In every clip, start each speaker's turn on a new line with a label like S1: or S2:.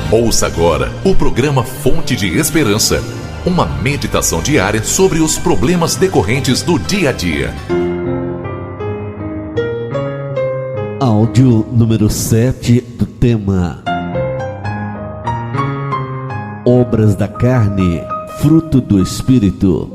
S1: Ouça agora o programa Fonte de Esperança, uma meditação diária sobre os problemas decorrentes do dia a dia.
S2: Áudio número 7 do tema Obras da carne, fruto do Espírito.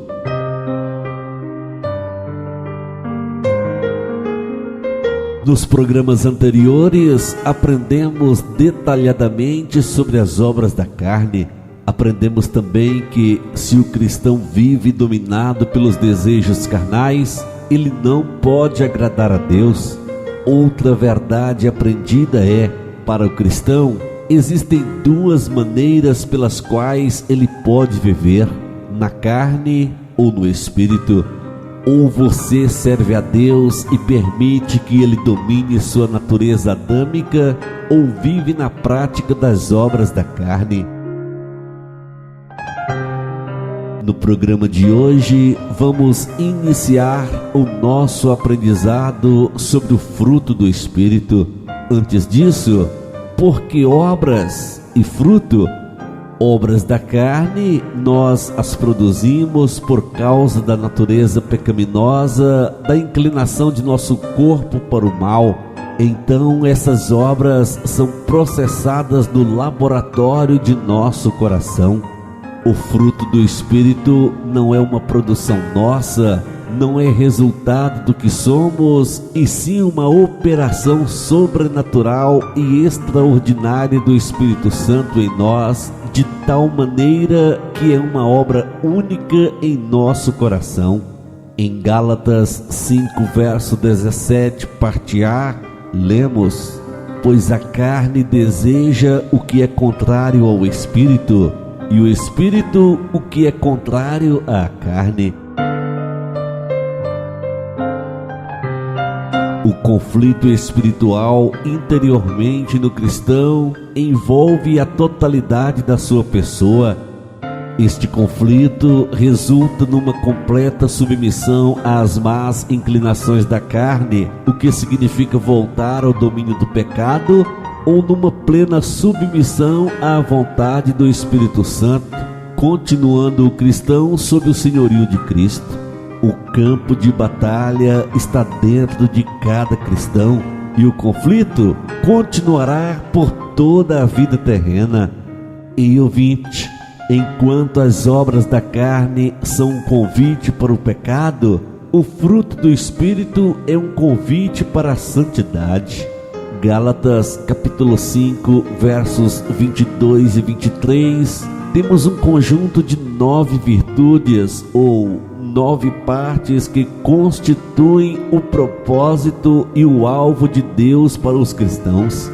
S2: Nos programas anteriores, aprendemos detalhadamente sobre as obras da carne. Aprendemos também que, se o cristão vive dominado pelos desejos carnais, ele não pode agradar a Deus. Outra verdade aprendida é, para o cristão, existem duas maneiras pelas quais ele pode viver, na carne ou no Espírito. Ou você serve a Deus e permite que Ele domine sua natureza adâmica, ou vive na prática das obras da carne. No programa de hoje, vamos iniciar o nosso aprendizado sobre o fruto do Espírito. Antes disso, por que obras e fruto? Obras da carne, nós as produzimos por causa da natureza pecaminosa, da inclinação de nosso corpo para o mal. Então essas obras são processadas no laboratório de nosso coração. O fruto do Espírito não é uma produção nossa, não é resultado do que somos, e sim uma operação sobrenatural e extraordinária do Espírito Santo em nós, de tal maneira que é uma obra única em nosso coração. Em Gálatas 5, verso 17, parte A, lemos: pois a carne deseja o que é contrário ao Espírito, e o Espírito o que é contrário à carne. O conflito espiritual interiormente no cristão envolve a totalidade da sua pessoa. Este conflito resulta numa completa submissão às más inclinações da carne, o que significa voltar ao domínio do pecado, ou numa plena submissão à vontade do Espírito Santo, continuando o cristão sob o senhorio de Cristo. O campo de batalha está dentro de cada cristão, e o conflito continuará por toda a vida terrena. E ouvinte, enquanto as obras da carne são um convite para o pecado, o fruto do Espírito é um convite para a santidade. Gálatas capítulo 5, versos 22 e 23, temos um conjunto de 9 virtudes, ou 9 partes que constituem o propósito e o alvo de Deus para os cristãos.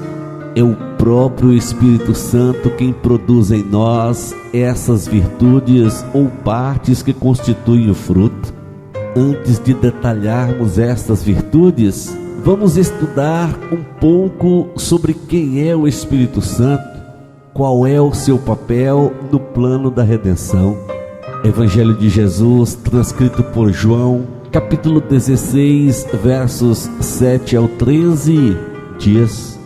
S2: É o próprio Espírito Santo quem produz em nós essas virtudes ou partes que constituem o fruto. Antes de detalharmos estas virtudes, vamos estudar um pouco sobre quem é o Espírito Santo, qual é o seu papel no plano da redenção. Evangelho de Jesus, transcrito por João, capítulo 16, versos 7 ao 13, diz: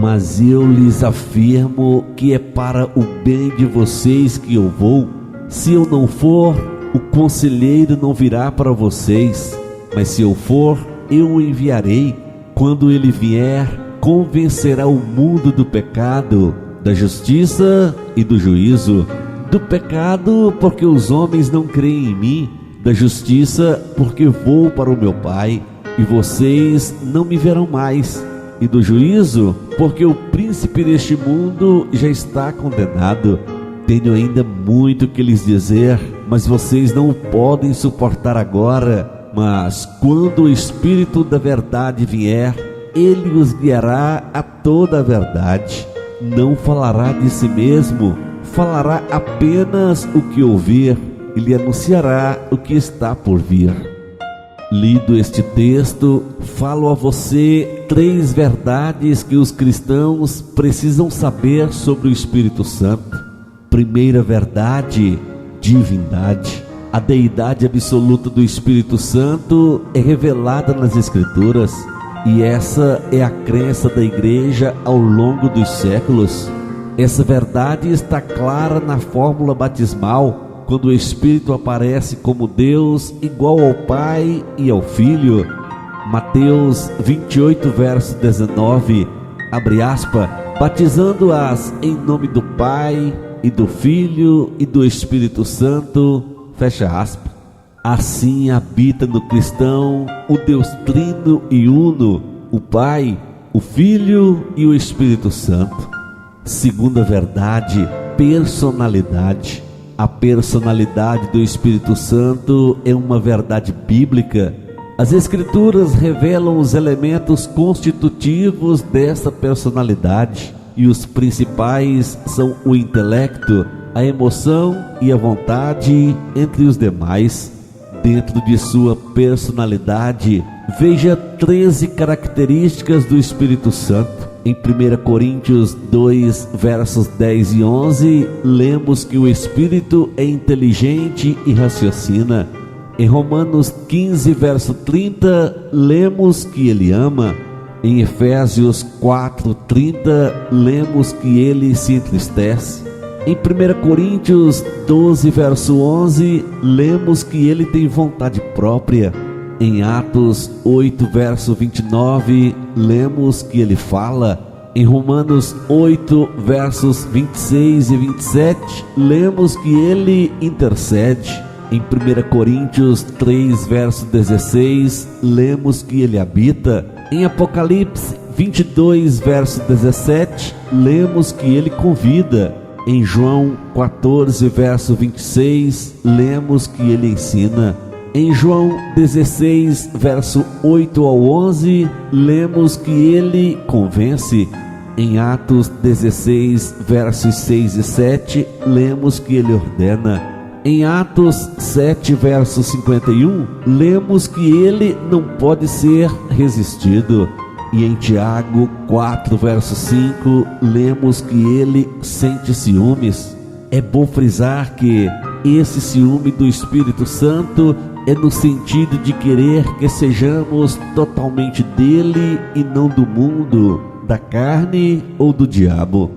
S2: mas eu lhes afirmo que é para o bem de vocês que eu vou. Se eu não for, o conselheiro não virá para vocês, mas se eu for, eu o enviarei. Quando ele vier, convencerá o mundo do pecado, da justiça e do juízo. Do pecado, porque os homens não creem em mim; da justiça, porque vou para o meu Pai, e vocês não me verão mais; e do juízo, porque o príncipe deste mundo já está condenado. Tenho ainda muito que lhes dizer, mas vocês não o podem suportar agora. Mas quando o Espírito da verdade vier, ele os guiará a toda a verdade. Não falará de si mesmo, falará apenas o que ouvir, e lhe anunciará o que está por vir. Lido este texto, falo a você 3 verdades que os cristãos precisam saber sobre o Espírito Santo. Primeira verdade: divindade. A deidade absoluta do Espírito Santo é revelada nas Escrituras, e essa é a crença da igreja ao longo dos séculos. Essa verdade está clara na fórmula batismal, quando o Espírito aparece como Deus igual ao Pai e ao Filho. Mateus 28, verso 19, abre aspas, batizando-as em nome do Pai e do Filho e do Espírito Santo, fecha aspas. Assim habita no cristão o Deus Trino e Uno, o Pai, o Filho e o Espírito Santo. Segunda verdade, personalidade. A personalidade do Espírito Santo é uma verdade bíblica. As Escrituras revelam os elementos constitutivos dessa personalidade, e os principais são o intelecto, a emoção e a vontade, entre os demais. Dentro de sua personalidade, veja 13 características do Espírito Santo. Em 1 Coríntios 2, versos 10 e 11, lemos que o Espírito é inteligente e raciocina. Em Romanos 15, verso 30, lemos que ele ama. Em Efésios 4, 30, lemos que ele se entristece. Em 1 Coríntios 12, verso 11, lemos que ele tem vontade própria. Em Atos 8, verso 29, lemos que ele fala. Em Romanos 8, versos 26 e 27, lemos que ele intercede. Em 1 Coríntios 3, verso 16, lemos que ele habita. Em Apocalipse 22, verso 17, lemos que ele convida. Em João 14, verso 26, lemos que ele ensina. Em João 16, verso 8 ao 11, lemos que ele convence. Em Atos 16, versos 6 e 7, lemos que ele ordena. Em Atos 7, verso 51, lemos que ele não pode ser resistido. E em Tiago 4, verso 5, lemos que ele sente ciúmes. É bom frisar que esse ciúme do Espírito Santo é no sentido de querer que sejamos totalmente dele e não do mundo, da carne ou do diabo.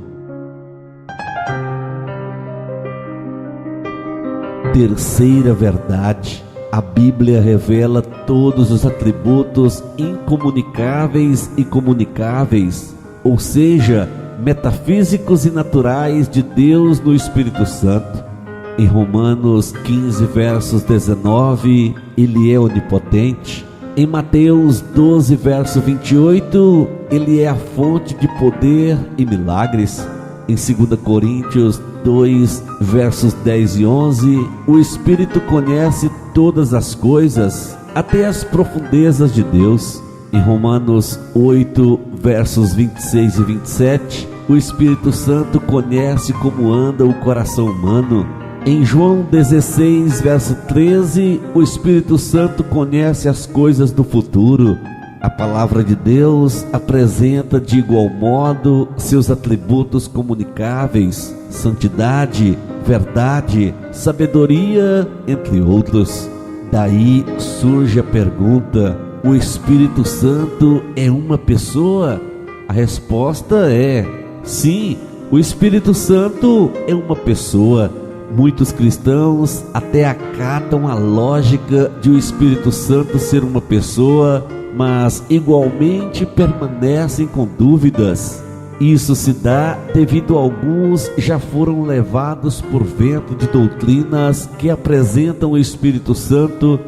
S2: Terceira verdade. A Bíblia revela todos os atributos incomunicáveis e comunicáveis, ou seja, metafísicos e naturais de Deus no Espírito Santo. Em Romanos 15, versos 19, ele é onipotente. Em Mateus 12, verso 28, ele é a fonte de poder e milagres. Em 2 Coríntios 2, versos 10 e 11, o Espírito conhece todas as coisas, até as profundezas de Deus. Em Romanos 8, versos 26 e 27, o Espírito Santo conhece como anda o coração humano. Em João 16, verso 13, o Espírito Santo conhece as coisas do futuro. A palavra de Deus apresenta de igual modo seus atributos comunicáveis, santidade, verdade, sabedoria, entre outros. Daí surge a pergunta: o Espírito Santo é uma pessoa? A resposta é sim, o Espírito Santo é uma pessoa. Muitos cristãos até acatam a lógica de o Espírito Santo ser uma pessoa, mas igualmente permanecem com dúvidas. Isso se dá devido a alguns já foram levados por vento de doutrinas que apresentam o Espírito Santo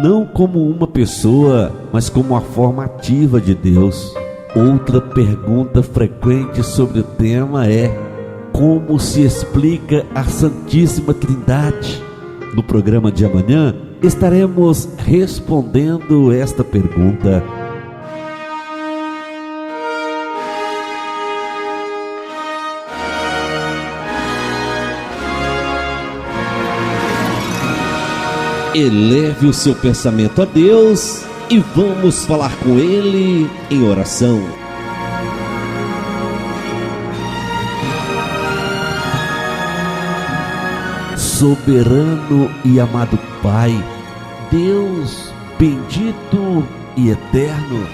S2: não como uma pessoa, mas como a forma ativa de Deus. Outra pergunta frequente sobre o tema é: como se explica a Santíssima Trindade? No programa de amanhã estaremos respondendo esta pergunta. Eleve o seu pensamento a Deus e vamos falar com Ele em oração. Soberano e amado Pai, Deus bendito e eterno,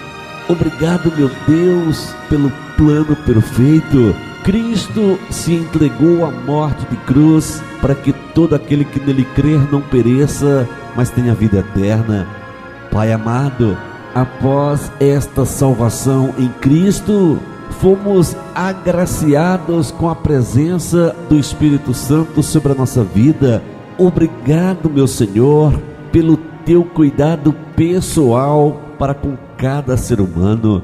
S2: obrigado, meu Deus, pelo plano perfeito Cristo se entregou à morte de cruz para que todo aquele que nele crer não pereça, mas tenha vida eterna. Pai amado, após esta salvação em Cristo, fomos agraciados com a presença do Espírito Santo sobre a nossa vida. Obrigado, meu Senhor, pelo teu cuidado pessoal para com cada ser humano.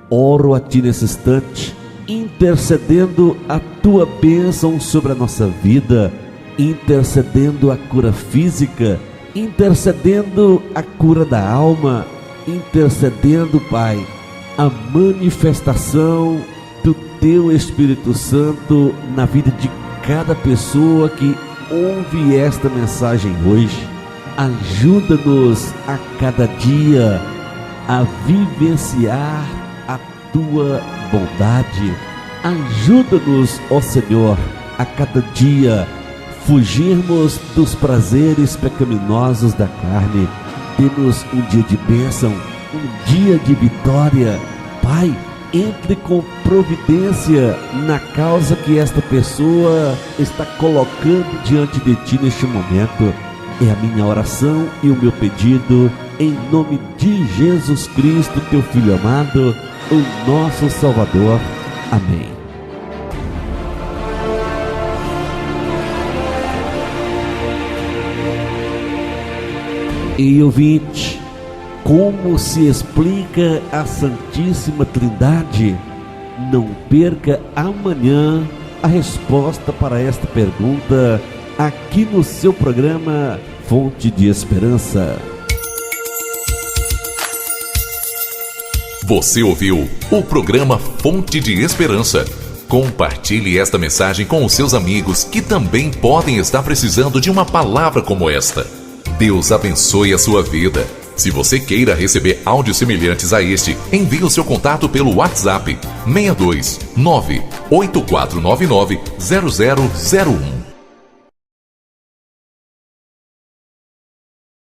S2: Oro a Ti nesse instante, intercedendo a Tua bênção sobre a nossa vida, intercedendo a cura física, intercedendo a cura da alma, intercedendo, Pai, a manifestação do Teu Espírito Santo na vida de cada pessoa que ouve esta mensagem hoje. Ajuda-nos a cada dia a vivenciar a Tua bondade. Ajuda-nos, ó Senhor, a cada dia fugirmos dos prazeres pecaminosos da carne. Dê-nos um dia de bênção, um dia de vitória. Pai, entre com providência na causa que esta pessoa está colocando diante de Ti neste momento. É a minha oração e o meu pedido, em nome de Jesus Cristo, Teu Filho amado, o nosso Salvador. Amém. E ouvinte, como se explica a Santíssima Trindade? Não perca amanhã a resposta para esta pergunta aqui no seu programa Fonte de Esperança.
S1: Você ouviu o programa Fonte de Esperança. Compartilhe esta mensagem com os seus amigos que também podem estar precisando de uma palavra como esta. Deus abençoe a sua vida. Se você queira receber áudios semelhantes a este, envie o seu contato pelo WhatsApp 62 98499 0001.